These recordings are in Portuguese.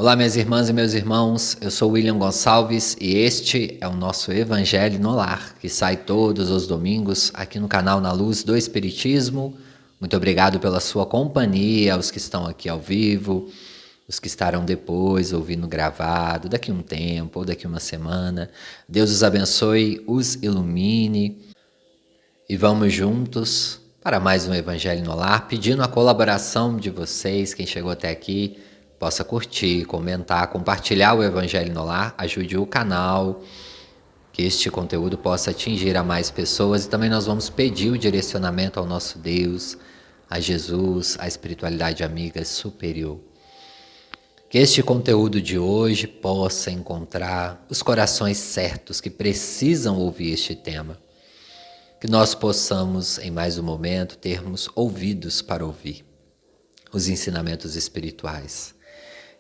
Olá, minhas irmãs e meus irmãos, eu sou William Gonçalves e este é o nosso Evangelho no Lar, que sai todos os domingos aqui no canal Na Luz do Espiritismo. Muito obrigado pela sua companhia, aos que estão aqui ao vivo, os que estarão depois ouvindo gravado, daqui um tempo ou daqui uma semana. Deus os abençoe, os ilumine e vamos juntos para mais um Evangelho no Lar, pedindo a colaboração de vocês, quem chegou até aqui, possa curtir, comentar, compartilhar o Evangelho no Lar, ajude o canal, que este conteúdo possa atingir a mais pessoas. E também nós vamos pedir o direcionamento ao nosso Deus, a Jesus, à espiritualidade amiga superior. Que este conteúdo de hoje possa encontrar os corações certos que precisam ouvir este tema. Que nós possamos, em mais um momento, termos ouvidos para ouvir os ensinamentos espirituais.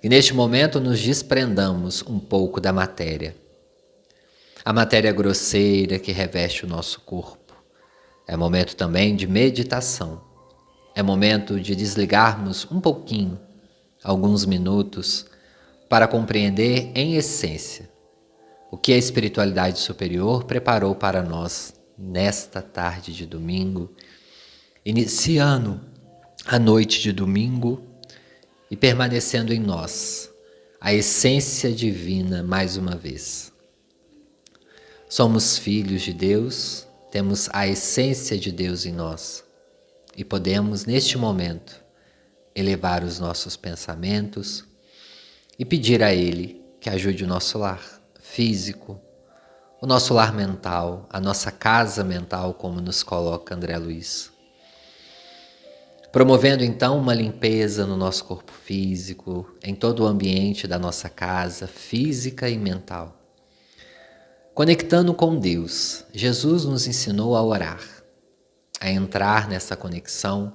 E neste momento nos desprendamos um pouco da matéria. A matéria grosseira que reveste o nosso corpo. É momento também de meditação. É momento de desligarmos um pouquinho, alguns minutos, para compreender em essência o que a espiritualidade superior preparou para nós nesta tarde de domingo, iniciando a noite de domingo e permanecendo em nós a essência divina mais uma vez. Somos filhos de Deus, temos a essência de Deus em nós e podemos, neste momento, elevar os nossos pensamentos e pedir a Ele que ajude o nosso lar físico, o nosso lar mental, a nossa casa mental, como nos coloca André Luiz. Promovendo então uma limpeza no nosso corpo físico, em todo o ambiente da nossa casa, física e mental. Conectando com Deus, Jesus nos ensinou a orar, a entrar nessa conexão.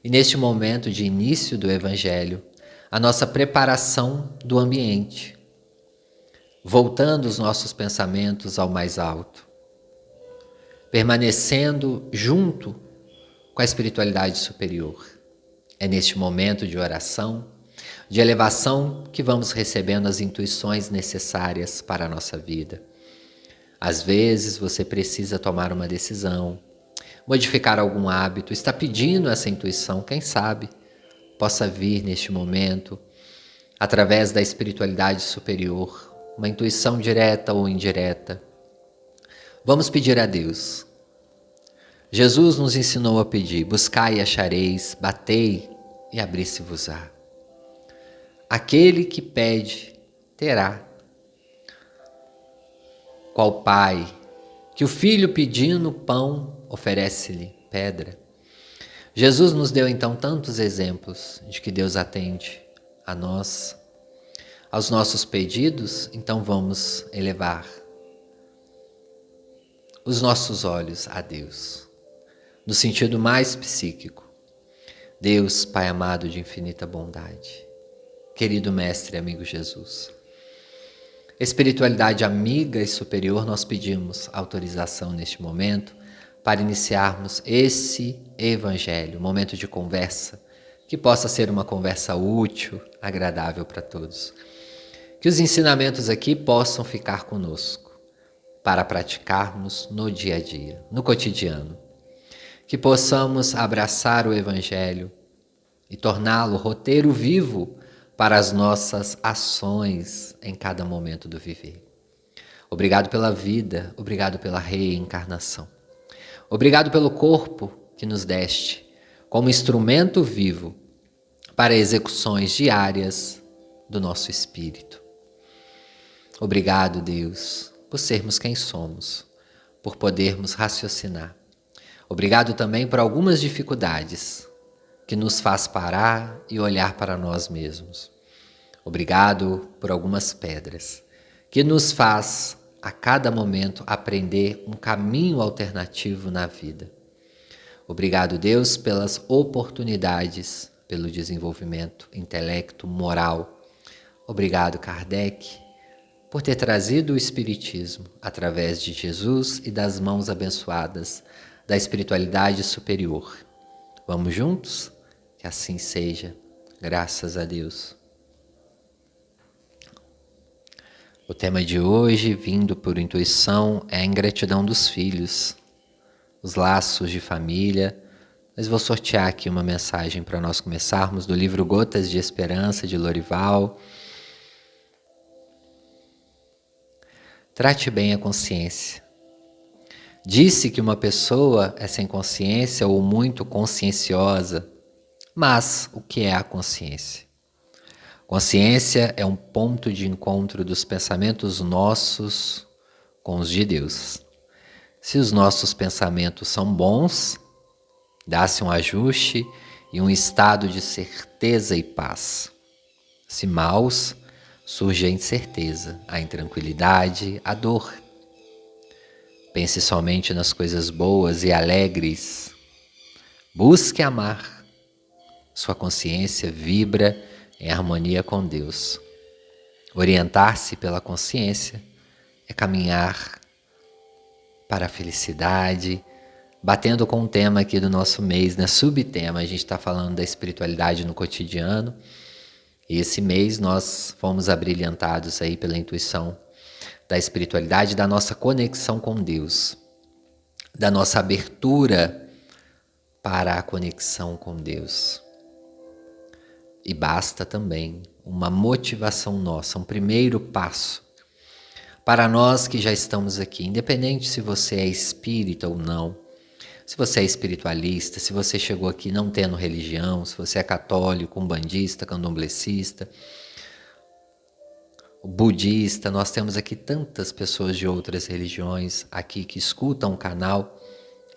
E neste momento de início do Evangelho, a nossa preparação do ambiente, voltando os nossos pensamentos ao mais alto, permanecendo junto com a espiritualidade superior. É neste momento de oração, de elevação, que vamos recebendo as intuições necessárias para a nossa vida. Às vezes você precisa tomar uma decisão, modificar algum hábito, está pedindo essa intuição, quem sabe possa vir neste momento, através da espiritualidade superior, uma intuição direta ou indireta. Vamos pedir a Deus. Jesus nos ensinou a pedir: buscai e achareis, batei e abri-se-vos-á. Aquele que pede, terá. Qual pai que o filho pedindo pão oferece-lhe pedra? Jesus nos deu então tantos exemplos de que Deus atende a nós, aos nossos pedidos. Então vamos elevar os nossos olhos a Deus, no sentido mais psíquico. Deus, Pai amado de infinita bondade, querido Mestre e amigo Jesus, espiritualidade amiga e superior, nós pedimos autorização neste momento para iniciarmos esse Evangelho, momento de conversa, que possa ser uma conversa útil, agradável para todos. Que os ensinamentos aqui possam ficar conosco, para praticarmos no dia a dia, no cotidiano. Que possamos abraçar o Evangelho e torná-lo roteiro vivo para as nossas ações em cada momento do viver. Obrigado pela vida, obrigado pela reencarnação. Obrigado pelo corpo que nos deste como instrumento vivo para execuções diárias do nosso espírito. Obrigado, Deus, por sermos quem somos, por podermos raciocinar. Obrigado também por algumas dificuldades que nos faz parar e olhar para nós mesmos. Obrigado por algumas pedras que nos faz a cada momento aprender um caminho alternativo na vida. Obrigado, Deus, pelas oportunidades, pelo desenvolvimento intelecto, moral. Obrigado, Kardec, por ter trazido o Espiritismo através de Jesus e das mãos abençoadas da espiritualidade superior. Vamos juntos? Que assim seja, graças a Deus. O tema de hoje, vindo por intuição, é a ingratidão dos filhos, os laços de família. Mas vou sortear aqui uma mensagem para nós começarmos do livro Gotas de Esperança, de Lorival. Trate bem a consciência. Disse que uma pessoa é sem consciência ou muito conscienciosa, mas o que é a consciência? Consciência é um ponto de encontro dos pensamentos nossos com os de Deus. Se os nossos pensamentos são bons, dá-se um ajuste e um estado de certeza e paz. Se maus, surge a incerteza, a intranquilidade, a dor. Pense somente nas coisas boas e alegres. Busque amar. Sua consciência vibra em harmonia com Deus. Orientar-se pela consciência é caminhar para a felicidade, batendo com o tema aqui do nosso mês, né? Subtema, a gente está falando da espiritualidade no cotidiano. E esse mês nós fomos abrilhantados aí pela intuição da espiritualidade, da nossa conexão com Deus, da nossa abertura para a conexão com Deus. E basta também uma motivação nossa, um primeiro passo para nós que já estamos aqui, independente se você é espírita ou não, se você é espiritualista, se você chegou aqui não tendo religião, se você é católico, umbandista, candomblessista, budista, nós temos aqui tantas pessoas de outras religiões aqui que escutam o canal,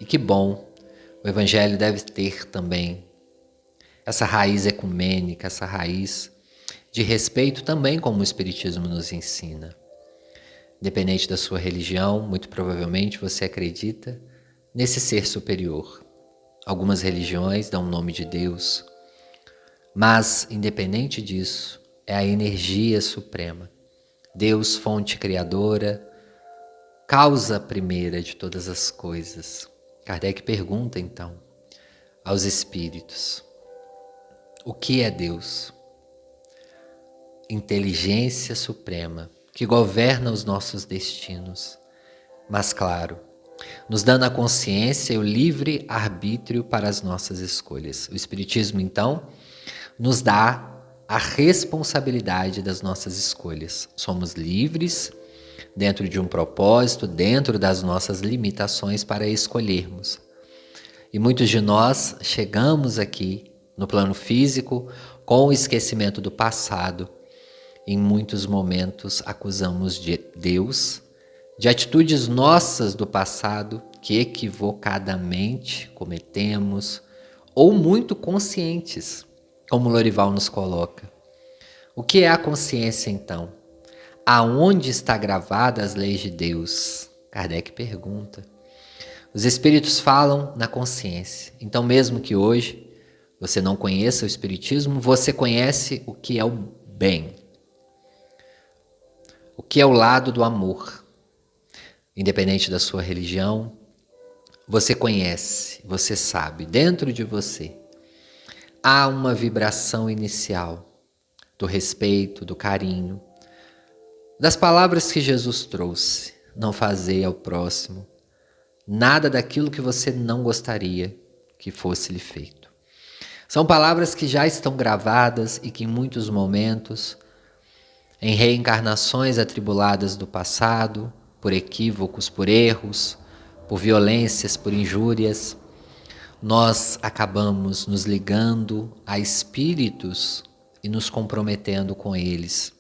e que bom, o Evangelho deve ter também essa raiz ecumênica, essa raiz de respeito também como o Espiritismo nos ensina. Independente da sua religião, muito provavelmente você acredita nesse ser superior. Algumas religiões dão o nome de Deus, mas independente disso, é a energia suprema. Deus, fonte criadora, causa primeira de todas as coisas. Kardec pergunta então aos espíritos: o que é Deus? Inteligência suprema que governa os nossos destinos, mas claro, nos dando a consciência e o livre arbítrio para as nossas escolhas. O Espiritismo então nos dá a responsabilidade das nossas escolhas. Somos livres dentro de um propósito, dentro das nossas limitações para escolhermos. E muitos de nós chegamos aqui no plano físico com o esquecimento do passado. Em muitos momentos acusamos de Deus de atitudes nossas do passado que equivocadamente cometemos ou muito conscientes, como Lorival nos coloca. O que é a consciência então? Aonde está gravada as leis de Deus? Kardec pergunta. Os espíritos falam na consciência. Então, mesmo que hoje você não conheça o Espiritismo, você conhece o que é o bem, o que é o lado do amor. Independente da sua religião, você conhece, você sabe, dentro de você há uma vibração inicial do respeito, do carinho, das palavras que Jesus trouxe. Não fazer ao próximo nada daquilo que você não gostaria que fosse lhe feito. São palavras que já estão gravadas e que em muitos momentos, em reencarnações atribuladas do passado, por equívocos, por erros, por violências, por injúrias, nós acabamos nos ligando a espíritos e nos comprometendo com eles.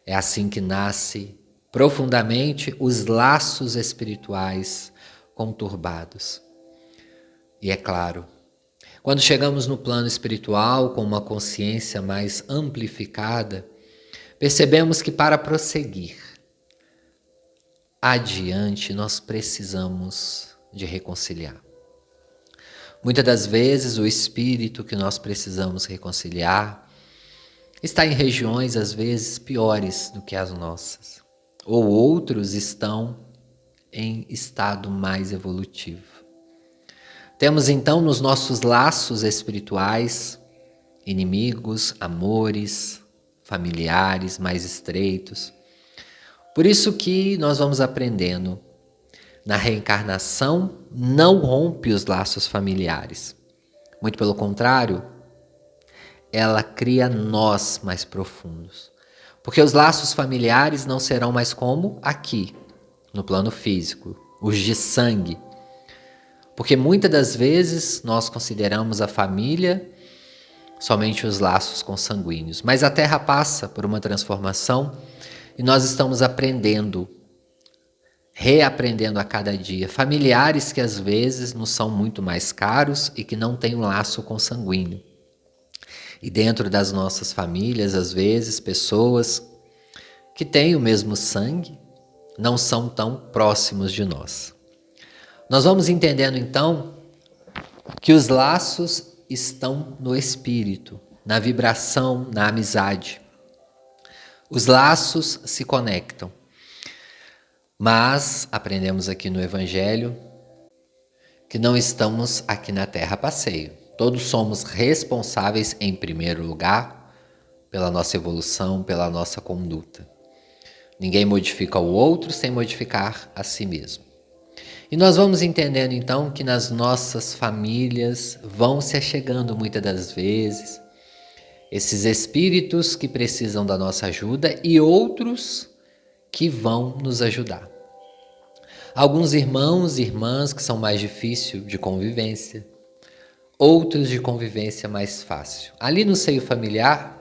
É assim que nasce profundamente os laços espirituais conturbados. E é claro, quando chegamos no plano espiritual com uma consciência mais amplificada, percebemos que para prosseguir adiante nós precisamos de reconciliar. Muitas das vezes o espírito que nós precisamos reconciliar está em regiões às vezes piores do que as nossas, ou outros estão em estado mais evolutivo. Temos então nos nossos laços espirituais inimigos, amores, familiares mais estreitos, Por isso que nós vamos aprendendo. Na reencarnação, não rompe os laços familiares. Muito pelo contrário, ela cria nós mais profundos. Porque os laços familiares não serão mais como aqui, no plano físico, os de sangue. Porque muitas das vezes nós consideramos a família somente os laços consanguíneos. Mas a Terra passa por uma transformação e nós estamos aprendendo, reaprendendo a cada dia. Familiares que às vezes nos são muito mais caros e que não têm um laço consanguíneo. E dentro das nossas famílias, às vezes, pessoas que têm o mesmo sangue não são tão próximos de nós. Nós vamos entendendo então que os laços estão no espírito, na vibração, na amizade. Os laços se conectam. Mas aprendemos aqui no Evangelho que não estamos aqui na Terra a passeio. Todos somos responsáveis, em primeiro lugar, pela nossa evolução, pela nossa conduta. Ninguém modifica o outro sem modificar a si mesmo. E nós vamos entendendo então que nas nossas famílias vão se achegando muitas das vezes esses espíritos que precisam da nossa ajuda e outros que vão nos ajudar. Alguns irmãos e irmãs que são mais difíceis de convivência, outros de convivência mais fácil. Ali no seio familiar,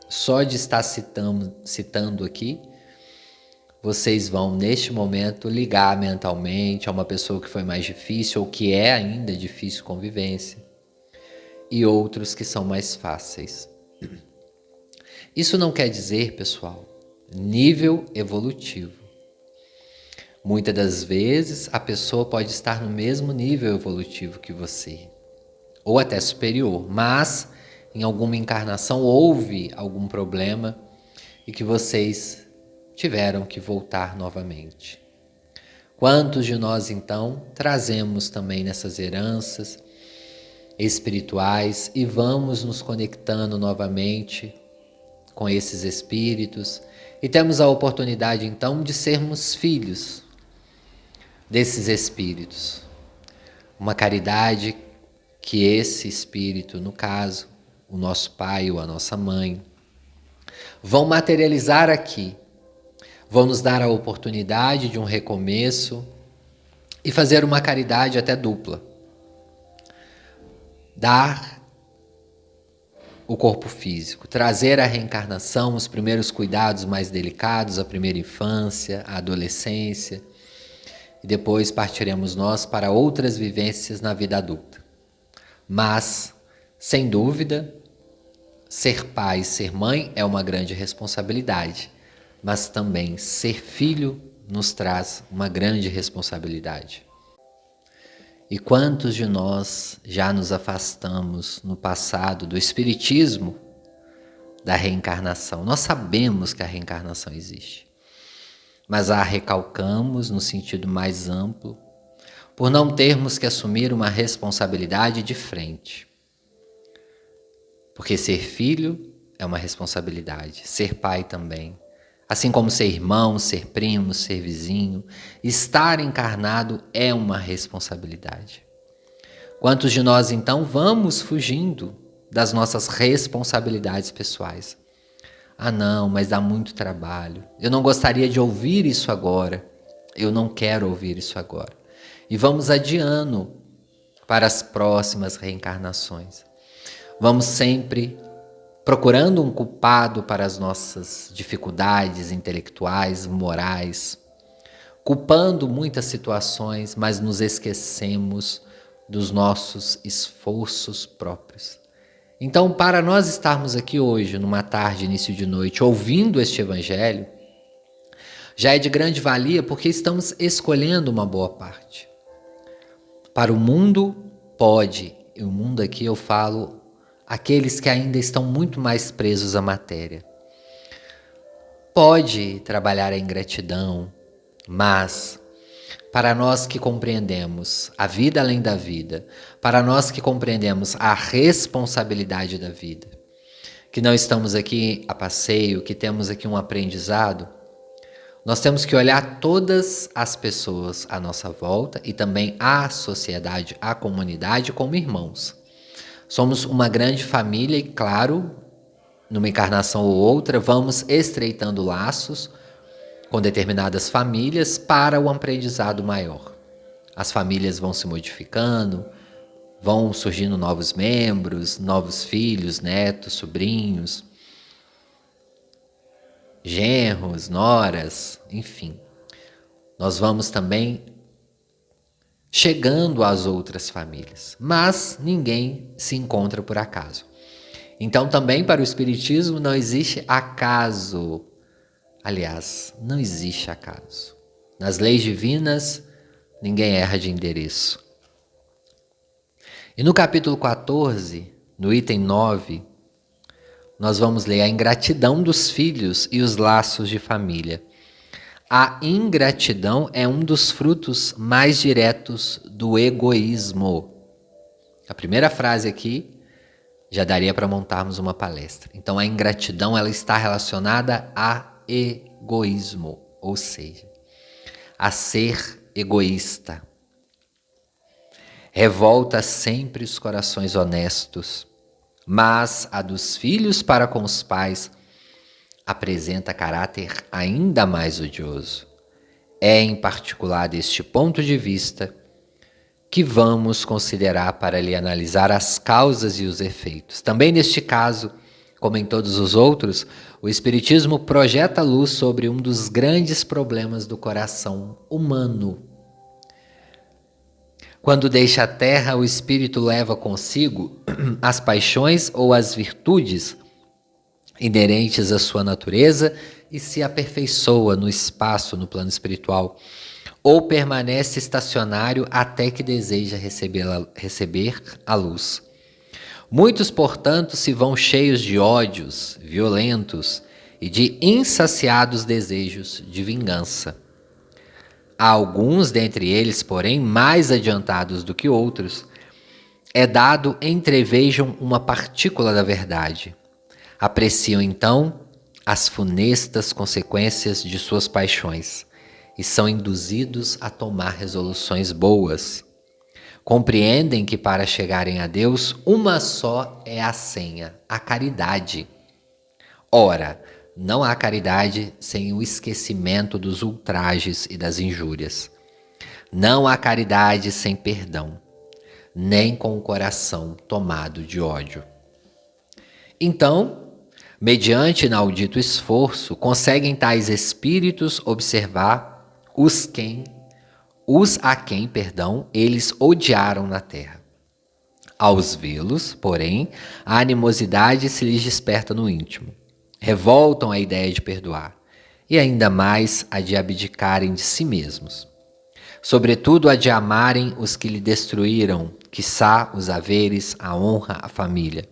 só de estar citando aqui, vocês vão neste momento ligar mentalmente a uma pessoa que foi mais difícil ou que é ainda difícil convivência e outros que são mais fáceis. Isso não quer dizer, pessoal, nível evolutivo. Muitas das vezes a pessoa pode estar no mesmo nível evolutivo que você, ou até superior, mas em alguma encarnação houve algum problema e que vocês tiveram que voltar novamente. Quantos de nós então trazemos também nessas heranças espirituais e vamos nos conectando novamente com esses espíritos e temos a oportunidade então de sermos filhos desses espíritos. Uma caridade que esse espírito, no caso, o nosso pai ou a nossa mãe, vão materializar aqui, vão nos dar a oportunidade de um recomeço e fazer uma caridade até dupla. Dar o corpo físico, trazer a reencarnação, os primeiros cuidados mais delicados, a primeira infância, a adolescência, e depois partiremos nós para outras vivências na vida adulta. Mas, sem dúvida, ser pai, ser mãe é uma grande responsabilidade, mas também ser filho nos traz uma grande responsabilidade. E quantos de nós já nos afastamos no passado do espiritismo da reencarnação? Nós sabemos que a reencarnação existe, mas a recalcamos no sentido mais amplo, por não termos que assumir uma responsabilidade de frente. Porque ser filho é uma responsabilidade, ser pai também. Assim como ser irmão, ser primo, ser vizinho, estar encarnado é uma responsabilidade. Quantos de nós então vamos fugindo das nossas responsabilidades pessoais? Ah não, mas dá muito trabalho. Eu não gostaria de ouvir isso agora. Eu não quero ouvir isso agora. E vamos adiando para as próximas reencarnações. Vamos sempre procurando um culpado para as nossas dificuldades intelectuais, morais, culpando muitas situações, mas nos esquecemos dos nossos esforços próprios. Então, para nós estarmos aqui hoje, numa tarde, início de noite, ouvindo este Evangelho, já é de grande valia porque estamos escolhendo uma boa parte. Para o mundo, pode, e o mundo aqui eu falo aqueles que ainda estão muito mais presos à matéria. Pode trabalhar a ingratidão, mas para nós que compreendemos a vida além da vida, para nós que compreendemos a responsabilidade da vida, que não estamos aqui a passeio, que temos aqui um aprendizado, Nós temos que olhar todas as pessoas à nossa volta e também a sociedade, a comunidade como irmãos. Somos uma grande família e, claro, numa encarnação ou outra, vamos estreitando laços com determinadas famílias para o aprendizado maior. As famílias vão se modificando, vão surgindo novos membros, novos filhos, netos, sobrinhos, genros, noras, enfim. Nós vamos também chegando às outras famílias, mas ninguém se encontra por acaso. Então também para o Espiritismo não existe acaso. Aliás, não existe acaso. Nas leis divinas, ninguém erra de endereço. E no capítulo 14, no item 9, nós vamos ler a ingratidão dos filhos e os laços de família. A ingratidão é um dos frutos mais diretos do egoísmo. A primeira frase aqui já daria para montarmos uma palestra. Então a ingratidão ela está relacionada a egoísmo, ou seja, a ser egoísta. Revolta sempre os corações honestos, mas a dos filhos para com os pais apresenta caráter ainda mais odioso. É em particular deste ponto de vista que vamos considerar para lhe analisar as causas e os efeitos. Também neste caso, como em todos os outros, o Espiritismo projeta luz sobre um dos grandes problemas do coração humano. Quando deixa a terra, o espírito leva consigo as paixões ou as virtudes inerentes à sua natureza e se aperfeiçoa no espaço, no plano espiritual, ou permanece estacionário até que deseja receber a luz. Muitos, portanto, se vão cheios de ódios violentos e de insaciados desejos de vingança. A alguns dentre eles, porém, mais adiantados do que outros, é dado entrevejam uma partícula da verdade. Apreciam, então, as funestas consequências de suas paixões e são induzidos a tomar resoluções boas. Compreendem que para chegarem a Deus, uma só é a senha, a caridade. Ora, não há caridade sem o esquecimento dos ultrajes e das injúrias. Não há caridade sem perdão, nem com o coração tomado de ódio. Então, mediante inaudito esforço, conseguem tais espíritos observar os a quem, eles odiaram na terra. Aos vê-los, porém, a animosidade se lhes desperta no íntimo. Revoltam a ideia de perdoar, e ainda mais a de abdicarem de si mesmos. Sobretudo a de amarem os que lhe destruíram, quiçá os haveres, a honra, a família.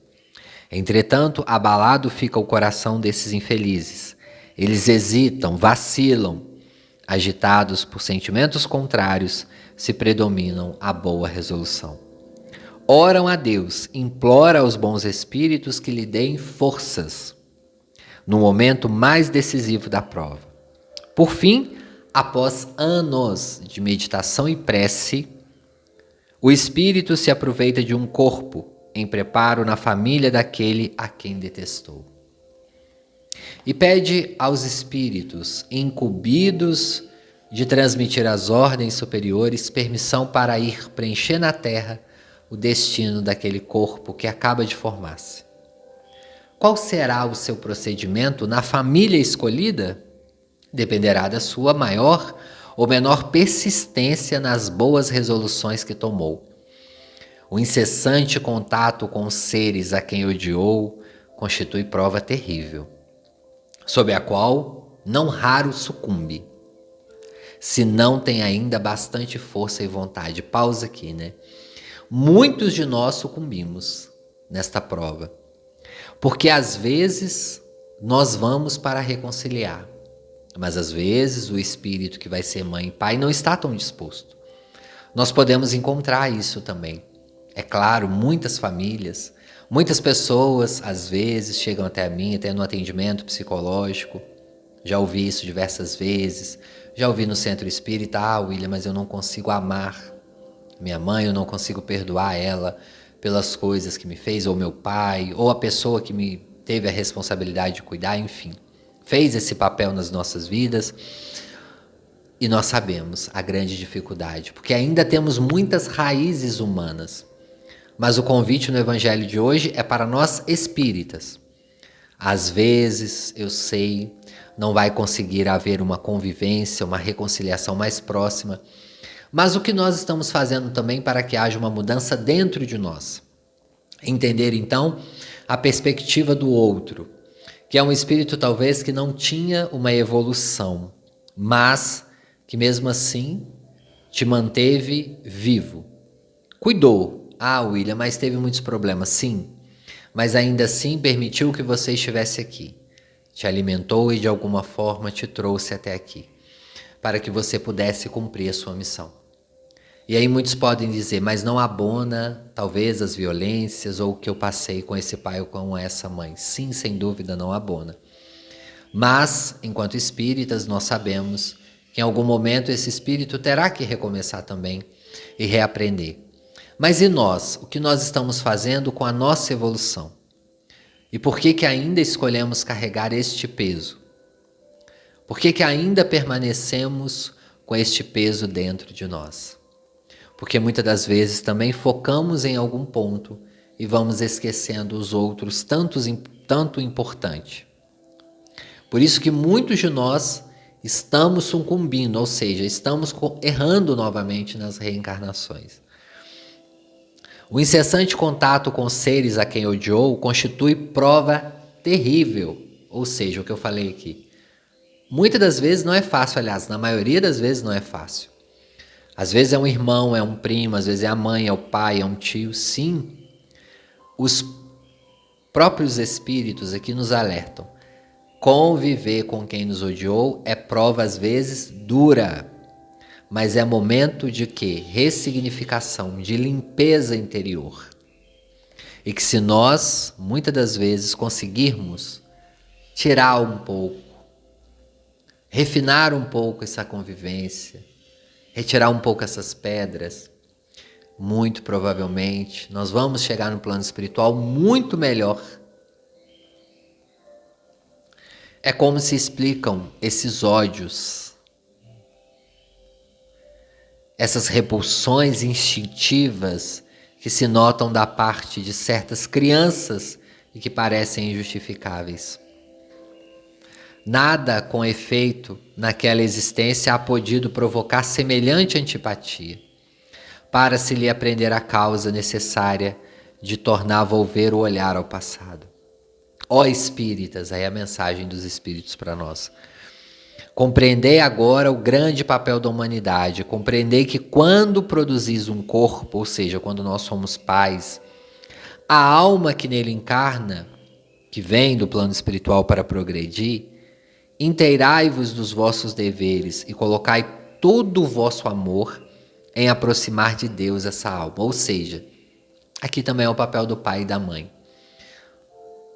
Entretanto, abalado fica o coração desses infelizes. Eles hesitam, vacilam, agitados por sentimentos contrários, se predominam a boa resolução. Oram a Deus, implora aos bons espíritos que lhe deem forças no momento mais decisivo da prova. Por fim, após anos de meditação e prece, o espírito se aproveita de um corpo em preparo na família daquele a quem detestou. E pede aos espíritos incumbidos de transmitir às ordens superiores permissão para ir preencher na terra o destino daquele corpo que acaba de formar-se. Qual será o seu procedimento na família escolhida? Dependerá da sua maior ou menor persistência nas boas resoluções que tomou. O incessante contato com os seres a quem odiou constitui prova terrível, sob a qual não raro sucumbe, se não tem ainda bastante força e vontade. Pausa aqui, né? Muitos de nós sucumbimos nesta prova, porque às vezes nós vamos para reconciliar, mas às vezes o espírito que vai ser mãe e pai não está tão disposto. Nós podemos encontrar isso também. É claro, muitas famílias, muitas pessoas às vezes chegam até mim, até no atendimento psicológico, Já ouvi isso diversas vezes. Já ouvi no centro espírita: ah, William, mas eu não consigo amar minha mãe, eu não consigo perdoar ela pelas coisas que me fez, ou meu pai, ou a pessoa que me teve a responsabilidade de cuidar, enfim. Fez esse papel nas nossas vidas. E nós sabemos a grande dificuldade, porque ainda temos muitas raízes humanas. Mas o convite no evangelho de hoje é para nós espíritas. Às vezes, eu sei, não vai conseguir haver uma convivência, uma reconciliação mais próxima, mas o que nós estamos fazendo também para que haja uma mudança dentro de nós? Entender então a perspectiva do outro, que é um espírito talvez que não tinha uma evolução, mas que mesmo assim te manteve vivo. Cuidou. Ah, William, mas teve muitos problemas. Sim, mas ainda assim permitiu que você estivesse aqui. Te alimentou e de alguma forma te trouxe até aqui, para que você pudesse cumprir a sua missão. E aí muitos podem dizer, mas não abona talvez as violências ou o que eu passei com esse pai ou com essa mãe. Sim, sem dúvida não abona. Mas, enquanto espíritas, nós sabemos que em algum momento esse espírito terá que recomeçar também e reaprender. Mas e nós? O que nós estamos fazendo com a nossa evolução? E por que ainda escolhemos carregar este peso? Por que ainda permanecemos com este peso dentro de nós? Porque muitas das vezes também focamos em algum ponto e vamos esquecendo os outros tanto importante. Por isso que muitos de nós estamos sucumbindo, ou seja, estamos errando novamente nas reencarnações. O incessante contato com seres a quem odiou constitui prova terrível, ou seja, o que eu falei aqui. Muitas das vezes não é fácil, aliás, na maioria das vezes não é fácil. Às vezes é um irmão, é um primo, às vezes é a mãe, é o pai, é um tio. Sim, os próprios espíritos aqui nos alertam. Conviver com quem nos odiou é prova às vezes dura, mas é momento de quê? Ressignificação, de limpeza interior. E que se nós, muitas das vezes, conseguirmos tirar um pouco, refinar um pouco essa convivência, retirar um pouco essas pedras, muito provavelmente nós vamos chegar no plano espiritual muito melhor. É como se explicam esses ódios, essas repulsões instintivas que se notam da parte de certas crianças e que parecem injustificáveis. Nada com efeito naquela existência há podido provocar semelhante antipatia, para se lhe aprender a causa necessária de tornar a volver o olhar ao passado. Ó espíritas, aí a mensagem dos espíritos para nós. Compreendei agora o grande papel da humanidade. Compreendei que quando produzis um corpo, ou seja, quando nós somos pais, a alma que nele encarna, que vem do plano espiritual para progredir, inteirai-vos dos vossos deveres e colocai todo o vosso amor em aproximar de Deus essa alma. Ou seja, aqui também é o papel do pai e da mãe.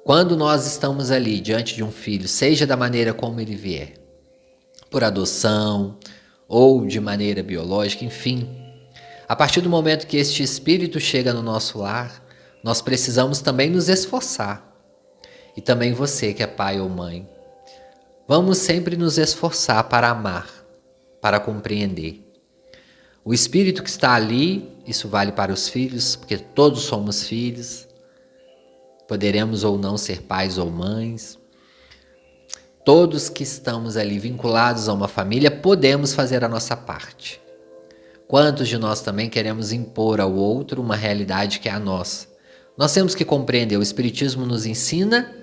Quando nós estamos ali diante de um filho, seja da maneira como ele vier, por adoção ou de maneira biológica, enfim, a partir do momento que este espírito chega no nosso lar, nós precisamos também nos esforçar. E também você que é pai ou mãe, vamos sempre nos esforçar para amar, para compreender. O espírito que está ali, isso vale para os filhos, porque todos somos filhos, poderemos ou não ser pais ou mães. Todos que estamos ali vinculados a uma família podemos fazer a nossa parte. Quantos de nós também queremos impor ao outro uma realidade que é a nossa? Nós temos que compreender, o Espiritismo nos ensina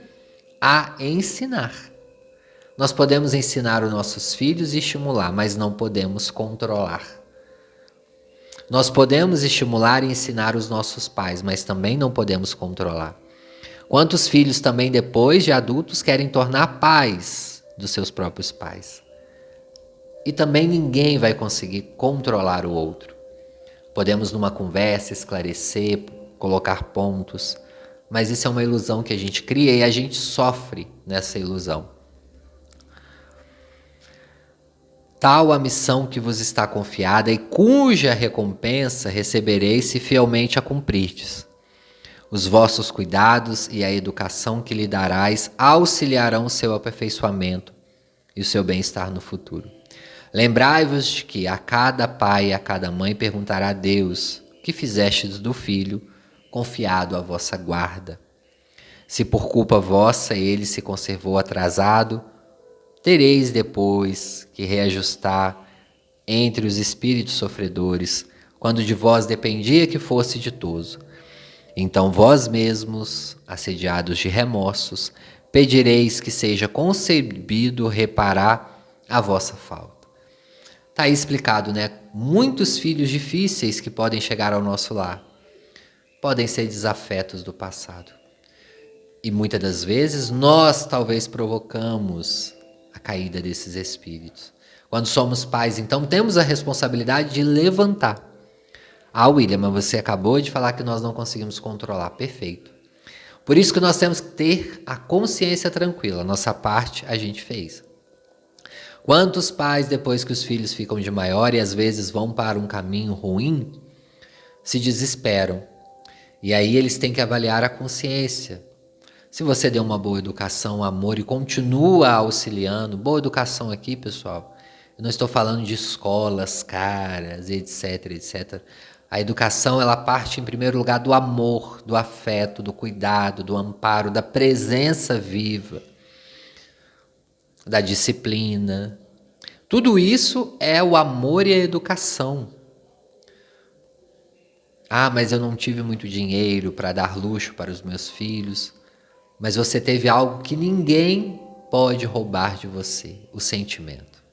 a ensinar. Nós podemos ensinar os nossos filhos e estimular, mas não podemos controlar. Nós podemos estimular e ensinar os nossos pais, mas também não podemos controlar. Quantos filhos também depois de adultos querem tornar pais dos seus próprios pais? E também ninguém vai conseguir controlar o outro. Podemos numa conversa esclarecer, colocar pontos, mas isso é uma ilusão que a gente cria e a gente sofre nessa ilusão. Tal a missão que vos está confiada e cuja recompensa recebereis se fielmente a cumprirdes. Os vossos cuidados e a educação que lhe darás auxiliarão o seu aperfeiçoamento e o seu bem-estar no futuro. Lembrai-vos de que a cada pai e a cada mãe perguntará a Deus: que fizestes do filho confiado à vossa guarda? Se por culpa vossa ele se conservou atrasado, tereis depois que reajustar entre os espíritos sofredores, quando de vós dependia que fosse ditoso. Então vós mesmos, assediados de remorsos, pedireis que seja concebido reparar a vossa falta. Está aí explicado, né? Muitos filhos difíceis que podem chegar ao nosso lar podem ser desafetos do passado. E muitas das vezes nós talvez provocamos a caída desses espíritos. Quando somos pais, então, temos a responsabilidade de levantar. Ah, William, mas você acabou de falar que nós não conseguimos controlar. Perfeito. Por isso que nós temos que ter a consciência tranquila. Nossa parte a gente fez. Quantos pais, depois que os filhos ficam de maior e às vezes vão para um caminho ruim, se desesperam. E aí eles têm que avaliar a consciência. Se você deu uma boa educação, amor e continua auxiliando, boa educação aqui, pessoal, eu não estou falando de escolas caras, etc, etc. A educação, ela parte em primeiro lugar do amor, do afeto, do cuidado, do amparo, da presença viva, da disciplina. Tudo isso é o amor e a educação. Ah, mas eu não tive muito dinheiro para dar luxo para os meus filhos. Mas você teve algo que ninguém pode roubar de você, o sentimento.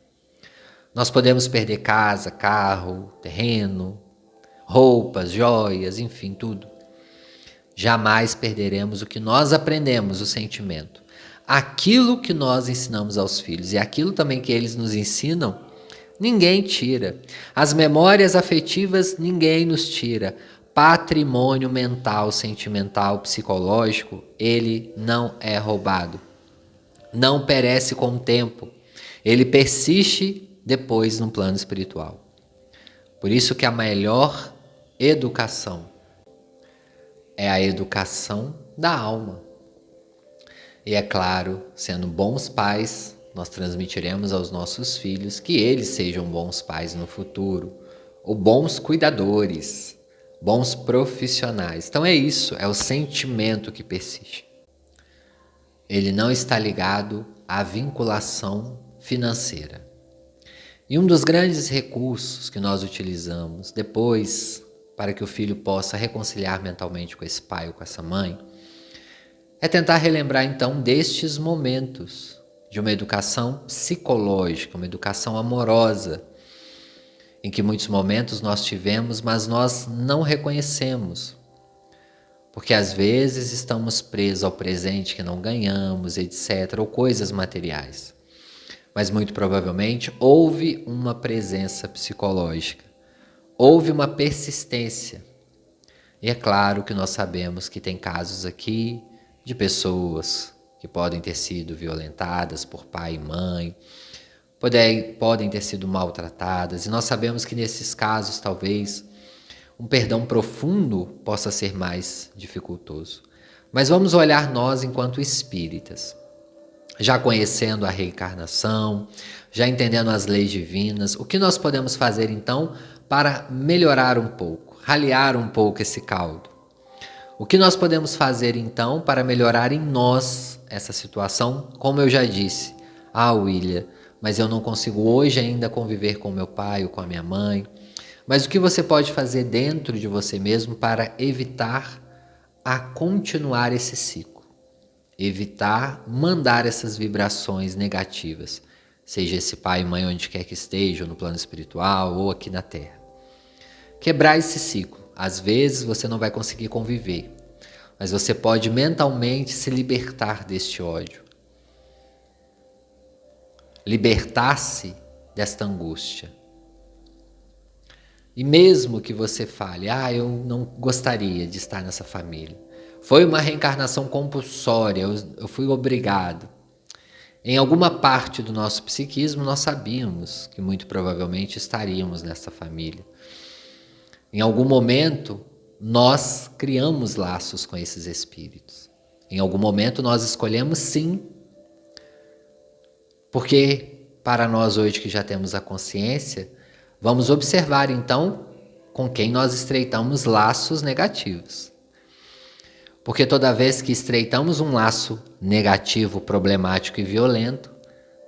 Nós podemos perder casa, carro, terreno, roupas, joias, enfim, tudo. Jamais perderemos o que nós aprendemos, o sentimento. Aquilo que nós ensinamos aos filhos e aquilo também que eles nos ensinam, ninguém tira. As memórias afetivas, ninguém nos tira. Patrimônio mental, sentimental, psicológico, ele não é roubado. Não perece com o tempo. Ele persiste depois no plano espiritual. Por isso que a melhor educação é a educação da alma. E é claro, sendo bons pais, nós transmitiremos aos nossos filhos que eles sejam bons pais no futuro, ou bons cuidadores, bons profissionais. Então é isso, é o sentimento que persiste. Ele não está ligado à vinculação financeira. E um dos grandes recursos que nós utilizamos depois para que o filho possa reconciliar mentalmente com esse pai ou com essa mãe é tentar relembrar então destes momentos de uma educação psicológica, uma educação amorosa, em que muitos momentos nós tivemos, mas nós não reconhecemos. Porque às vezes estamos presos ao presente que não ganhamos, etc., ou coisas materiais. Mas muito provavelmente houve uma presença psicológica, houve uma persistência. E é claro que nós sabemos que tem casos aqui de pessoas que podem ter sido violentadas por pai e mãe, podem ter sido maltratadas, e nós sabemos que nesses casos talvez um perdão profundo possa ser mais dificultoso. Mas vamos olhar nós enquanto espíritas, já conhecendo a reencarnação, já entendendo as leis divinas, o que nós podemos fazer então para melhorar um pouco, raliar um pouco esse caldo? O que nós podemos fazer então para melhorar em nós essa situação? Como eu já disse, William, mas eu não consigo hoje ainda conviver com meu pai ou com a minha mãe. Mas o que você pode fazer dentro de você mesmo para evitar a continuar esse ciclo? Evitar mandar essas vibrações negativas, seja esse pai e mãe onde quer que estejam, no plano espiritual ou aqui na Terra. Quebrar esse ciclo. Às vezes você não vai conseguir conviver, mas você pode mentalmente se libertar deste ódio. Libertar-se desta angústia. E mesmo que você fale, eu não gostaria de estar nessa família. Foi uma reencarnação compulsória, eu fui obrigado. Em alguma parte do nosso psiquismo, nós sabíamos que muito provavelmente estaríamos nessa família. Em algum momento, nós criamos laços com esses espíritos. Em algum momento, nós escolhemos sim, porque para nós hoje que já temos a consciência, vamos observar então com quem nós estreitamos laços negativos. Porque toda vez que estreitamos um laço negativo, problemático e violento,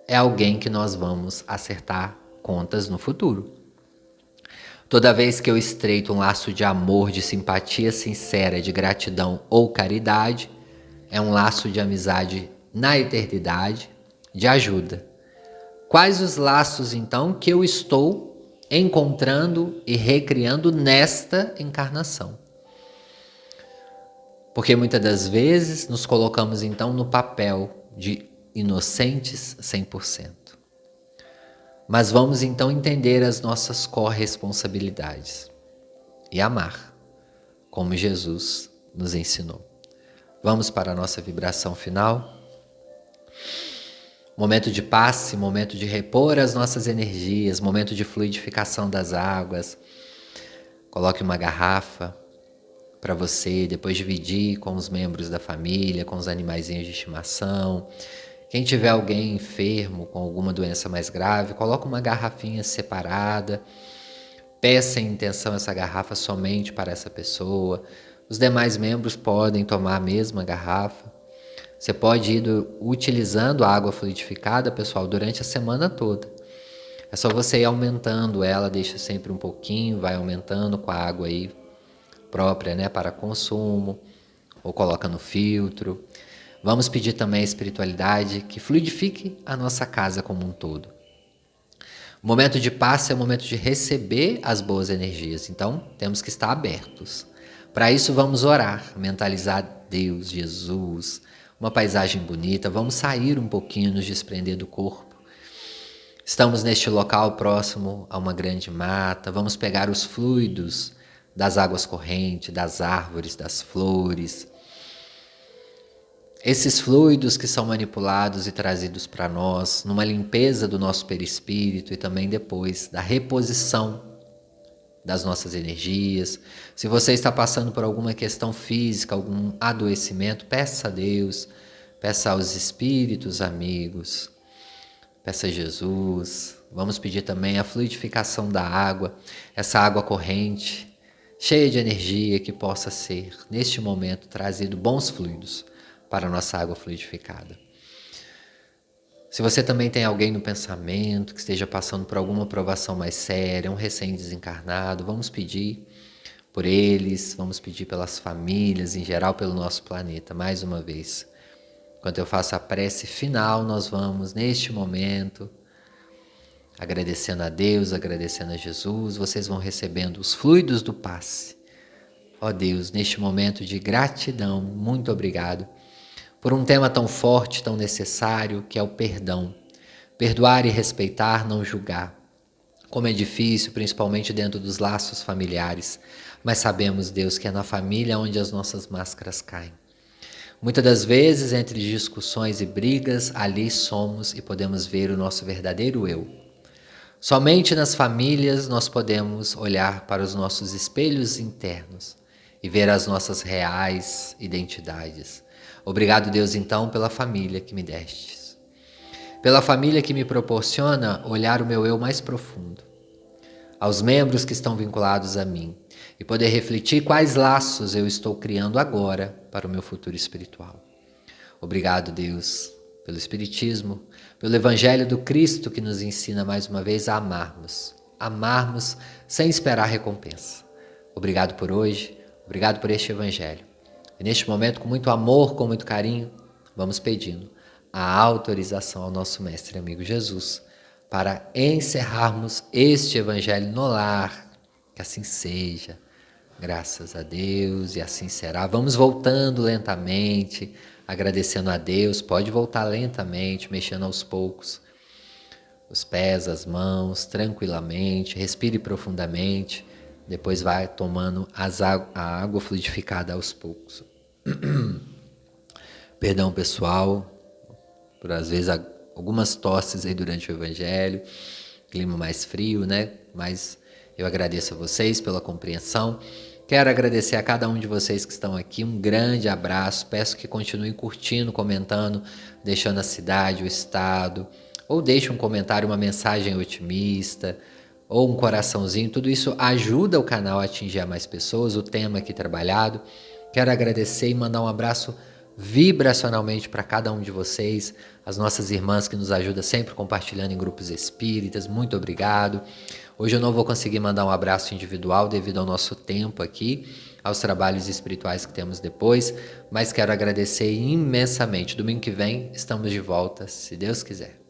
é alguém que nós vamos acertar contas no futuro. Toda vez que eu estreito um laço de amor, de simpatia sincera, de gratidão ou caridade, é um laço de amizade na eternidade, de ajuda. Quais os laços, então, que eu estou encontrando e recriando nesta encarnação? Porque muitas das vezes nos colocamos então no papel de inocentes 100%. Mas vamos então entender as nossas corresponsabilidades e amar, como Jesus nos ensinou. Vamos para a nossa vibração final. Momento de passe, momento de repor as nossas energias, momento de fluidificação das águas. Coloque uma garrafa para você, depois dividir com os membros da família, com os animaizinhos de estimação. Quem tiver alguém enfermo com alguma doença mais grave, coloque uma garrafinha separada. Peça em intenção essa garrafa somente para essa pessoa. Os demais membros podem tomar a mesma garrafa. Você pode ir utilizando a água fluidificada, pessoal, durante a semana toda. É só você ir aumentando ela, deixa sempre um pouquinho, vai aumentando com a água aí própria, né, para consumo, ou coloca no filtro. Vamos pedir também à espiritualidade que fluidifique a nossa casa como um todo. O momento de passe é o momento de receber as boas energias, então temos que estar abertos. Para isso vamos orar, mentalizar Deus, Jesus, uma paisagem bonita, vamos sair um pouquinho, nos desprender do corpo. Estamos neste local próximo a uma grande mata, vamos pegar os fluidos das águas correntes, das árvores, das flores. Esses fluidos que são manipulados e trazidos para nós, numa limpeza do nosso perispírito e também depois da reposição das nossas energias. Se você está passando por alguma questão física, algum adoecimento, peça a Deus, peça aos espíritos amigos, peça a Jesus. Vamos pedir também a fluidificação da água, essa água corrente, cheia de energia, que possa ser, neste momento, trazido bons fluidos para a nossa água fluidificada. Se você também tem alguém no pensamento que esteja passando por alguma provação mais séria, um recém-desencarnado, vamos pedir por eles, vamos pedir pelas famílias, em geral pelo nosso planeta, mais uma vez. Enquanto eu faço a prece final, nós vamos, neste momento, agradecendo a Deus, agradecendo a Jesus, vocês vão recebendo os fluidos do passe. Ó Deus, neste momento de gratidão, muito obrigado por um tema tão forte, tão necessário, que é o perdão. Perdoar e respeitar, não julgar. Como é difícil, principalmente dentro dos laços familiares, mas sabemos, Deus, que é na família onde as nossas máscaras caem. Muitas das vezes, entre discussões e brigas, ali somos e podemos ver o nosso verdadeiro eu. Somente nas famílias nós podemos olhar para os nossos espelhos internos e ver as nossas reais identidades. Obrigado, Deus, então, pela família que me destes. Pela família que me proporciona olhar o meu eu mais profundo, aos membros que estão vinculados a mim, e poder refletir quais laços eu estou criando agora para o meu futuro espiritual. Obrigado, Deus, pelo Espiritismo, pelo Evangelho do Cristo que nos ensina mais uma vez a amarmos sem esperar recompensa. Obrigado por hoje, obrigado por este Evangelho. E neste momento, com muito amor, com muito carinho, vamos pedindo a autorização ao nosso Mestre e amigo Jesus para encerrarmos este Evangelho no lar. Que assim seja, graças a Deus, e assim será. Vamos voltando lentamente, agradecendo a Deus. Pode voltar lentamente, mexendo aos poucos os pés, as mãos, tranquilamente. Respire profundamente. Depois vai tomando a água fluidificada aos poucos. Perdão, pessoal, por às vezes algumas tosses aí durante o evangelho, clima mais frio, né? Mas eu agradeço a vocês pela compreensão. Quero agradecer a cada um de vocês que estão aqui. Um grande abraço. Peço que continuem curtindo, comentando, deixando a cidade, o estado, ou deixe um comentário, uma mensagem otimista, ou um coraçãozinho. Tudo isso ajuda o canal a atingir a mais pessoas, o tema aqui trabalhado. Quero agradecer e mandar um abraço vibracionalmente para cada um de vocês, as nossas irmãs que nos ajudam sempre compartilhando em grupos espíritas. Muito obrigado. Hoje eu não vou conseguir mandar um abraço individual devido ao nosso tempo aqui, aos trabalhos espirituais que temos depois, mas quero agradecer imensamente. Domingo que vem estamos de volta, se Deus quiser.